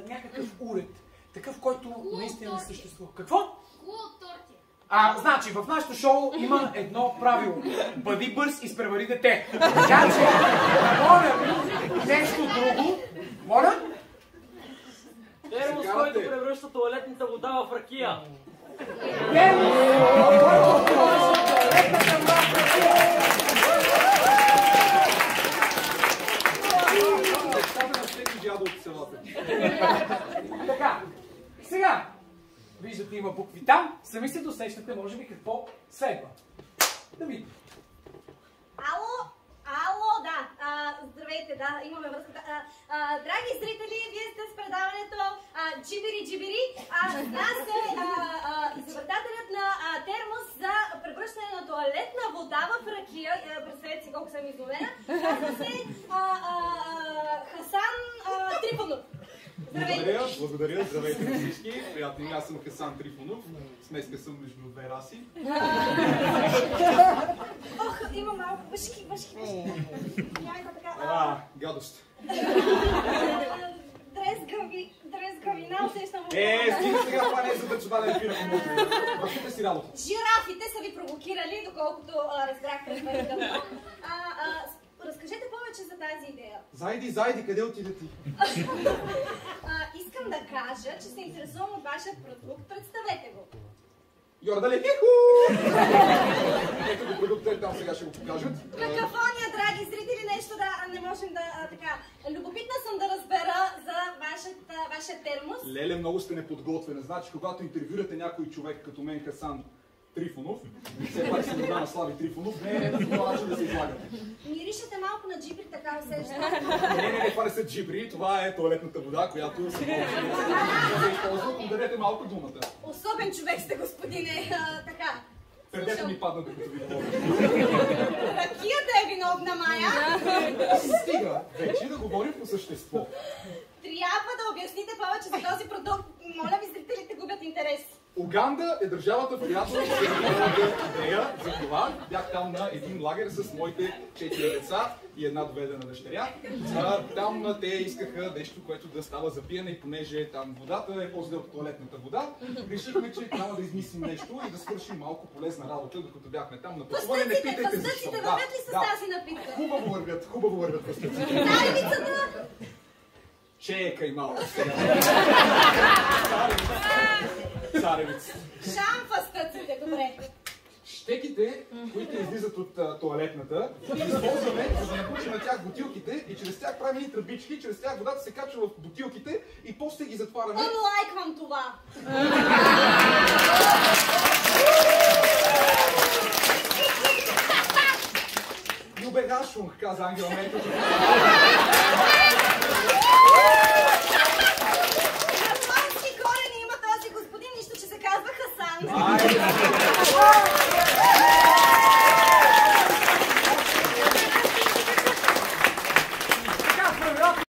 някакъв уред. Такъв, който наистина не съществува. Какво? Клуб торти. Значи, в нашото шоу има едно правило. Бъди бърз, изпревари дете. Така че, моля ви, нещо друго. Моля? Термос, който превръща туалетната вода в ракия. Термос, който превръща туалетната вода в ракия. Така, сега, виждате има букви там, сами се досещате, може би, какво следва. Да видим. Ало, да. Здравейте, да, имаме връзка. Драги зрители, вие сте с предаването Джибери. С нас е изобретателят на термос за превръщане на туалетна вода в ракия. Представете си колко съм изумена. Казва се Хасан Трифонов. Благодаря, здравейте на всички. Приятно ми, аз съм Хасан Трифонов. Смеска съм между две раси. Ох, има малко въшки. Някаква така... Гадост. Дрезгавина, усещам. Стига сега, това не е за да чуда да ефира към моето. Вършите си работа. Жирафите са ви провокирали, доколкото разбрах предварително. Разкажете повече за тази идея. Зайди, къде отиде ти? Искам да кажа, че се интересувам от вашия продукт. Представете го. Йордале, хиху! Ето го продукта, там сега ще го покажат. Какафония, драги зрители, нещо да не можем да така. Любопитна съм да разбера за вашия термос. Леле, много сте неподготвена. Значи, когато интервюрате някой човек като мен, Хасан Трифонов, все пак съм на Слави Трифонов, не е това начин да се излагате. Миришете малко на джибри, така усещам. Не, това не са джибри, това е туалетната вода, която се използва. Дадете малко думата. Особен човек сте, господине. Така. Пердето ми падна, докато ви говоря. Ракията е виновна, Мая. Стига, вече да говорим по същество. Трябва да обясните повече за този продукт. Моля ви, зрителите губят интерес. Уганда е държавата, в която се развива идея за това. Бях там на един лагер с моите 4 деца и една доведена дъщеря. Там те искаха нещо, което да става за пиене и понеже там водата е по-зле от туалетната вода, решихме, че трябва да измислим нещо и да свършим малко полезна работа, докато бяхме там на пътуване. Не питайте защо. Пъстъците вървят ли с тази напитка? Хубаво вървят пъстъците. Царевицата! Чекай малко сега. Царевица. Шампастъците, добре. Щеките, които излизат от туалетната, използваме, за да напучим на тях бутилките и чрез тях правим и тръбички, чрез тях водата се качва в бутилките и после ги затваряме. Unlikeвам това. Юбегашунг, каза Ангела Меркел. Японски корени има този господин, нищо, че се казва Хасан.